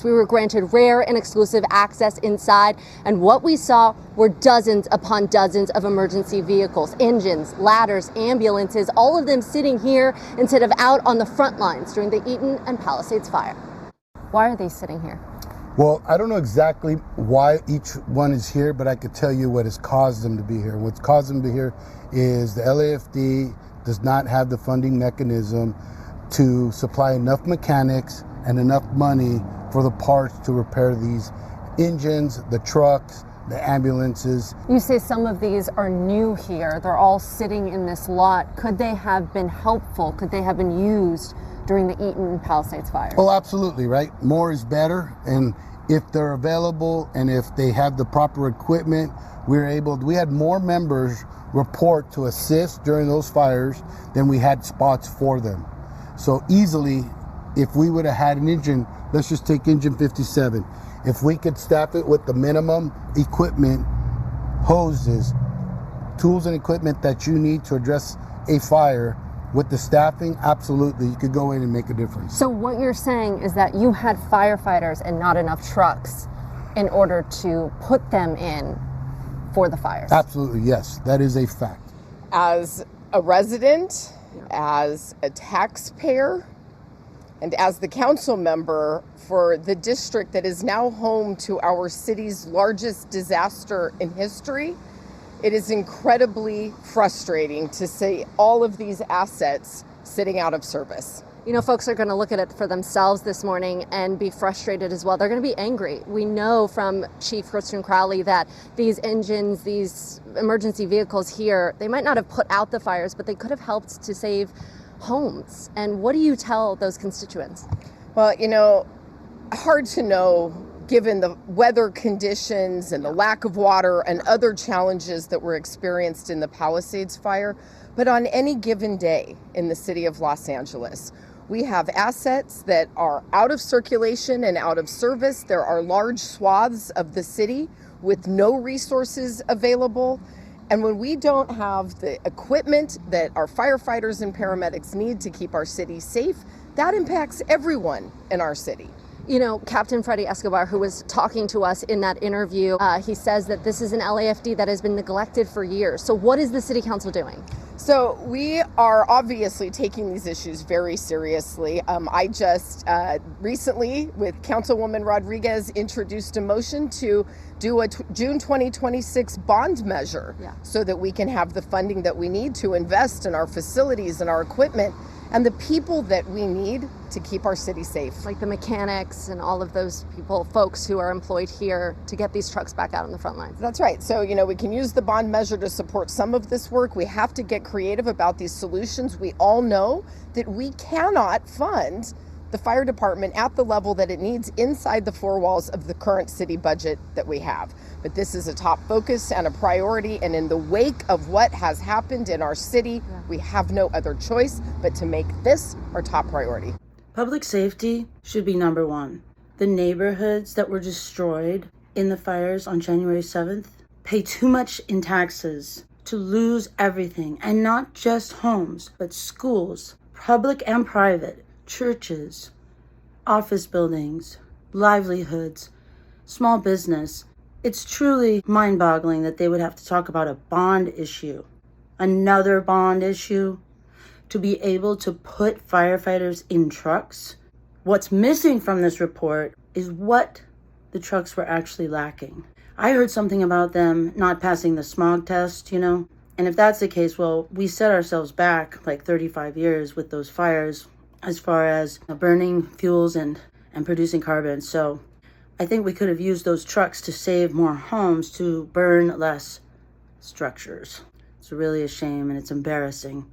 We were granted rare and exclusive access inside, and what we saw were dozens upon dozens of emergency vehicles, engines, ladders, ambulances, all of them sitting here instead of out on the front lines during the Eaton and Palisades fire. Why are they sitting here? Well, I don't know exactly why each one is here, but I could tell you what has caused them to be here. What's caused them to be here is the LAFD does not have the funding mechanism to supply enough mechanics and enough money for the parts to repair these engines, the trucks, the ambulances. You say some of these are new here. They're all sitting in this lot. Could they have been helpful? Could they have been used during the Eaton and Palisades fire? Oh, absolutely, right? More is better. And if they're available and if they have the proper equipment, we had more members report to assist during those fires than we had spots for them. So easily, if we would have had an engine, let's just take engine 57. If we could staff it with the minimum equipment, hoses, tools and equipment that you need to address a fire, with the staffing, absolutely, you could go in and make a difference. So what you're saying is that you had firefighters and not enough trucks in order to put them in for the fires? Absolutely, yes. That is a fact. As a resident, as a taxpayer, and as the council member for the district that is now home to our city's largest disaster in history, it is incredibly frustrating to see all of these assets sitting out of service. You know, folks are going to look at it for themselves this morning and be frustrated as well. They're going to be angry. We know from Chief Christian Crowley that these engines, these emergency vehicles here, they might not have put out the fires, but they could have helped to save homes. And what do you tell those constituents? Well, you know, hard to know given the weather conditions and the lack of water and other challenges that were experienced in the Palisades fire. But on any given day in the city of Los Angeles, we have assets that are out of circulation and out of service. There are large swaths of the city with no resources available. And when we don't have the equipment that our firefighters and paramedics need to keep our city safe, that impacts everyone in our city. You know, Captain Freddie Escobar, who was talking to us in that interview, he says that this is an LAFD that has been neglected for years. So what is the city council doing? So we are obviously taking these issues very seriously. I just recently, with Councilwoman Rodriguez, introduced a motion to do a June 2026 bond measure so that we can have the funding that we need to invest in our facilities and our equipment and the people that we need to keep our city safe. Like the mechanics and all of those folks who are employed here to get these trucks back out on the front lines. That's right. So, you know, we can use the bond measure to support some of this work. We have to get creative about these solutions. We all know that we cannot fund the fire department at the level that it needs inside the four walls of the current city budget that we have. But this is a top focus and a priority. And in the wake of what has happened in our city, we have no other choice but to make this our top priority. Public safety should be number one. The neighborhoods that were destroyed in the fires on January 7th pay too much in taxes to lose everything, and not just homes, but schools, public and private, churches, office buildings, livelihoods, small business. It's truly mind-boggling that they would have to talk about a bond issue, another bond issue, to be able to put firefighters in trucks. What's missing from this report is what the trucks were actually lacking. I heard something about them not passing the smog test, you know, and if that's the case, well, we set ourselves back like 35 years with those fires as far as burning fuels and producing carbon. So I think we could have used those trucks to save more homes, to burn less structures. It's really a shame and it's embarrassing.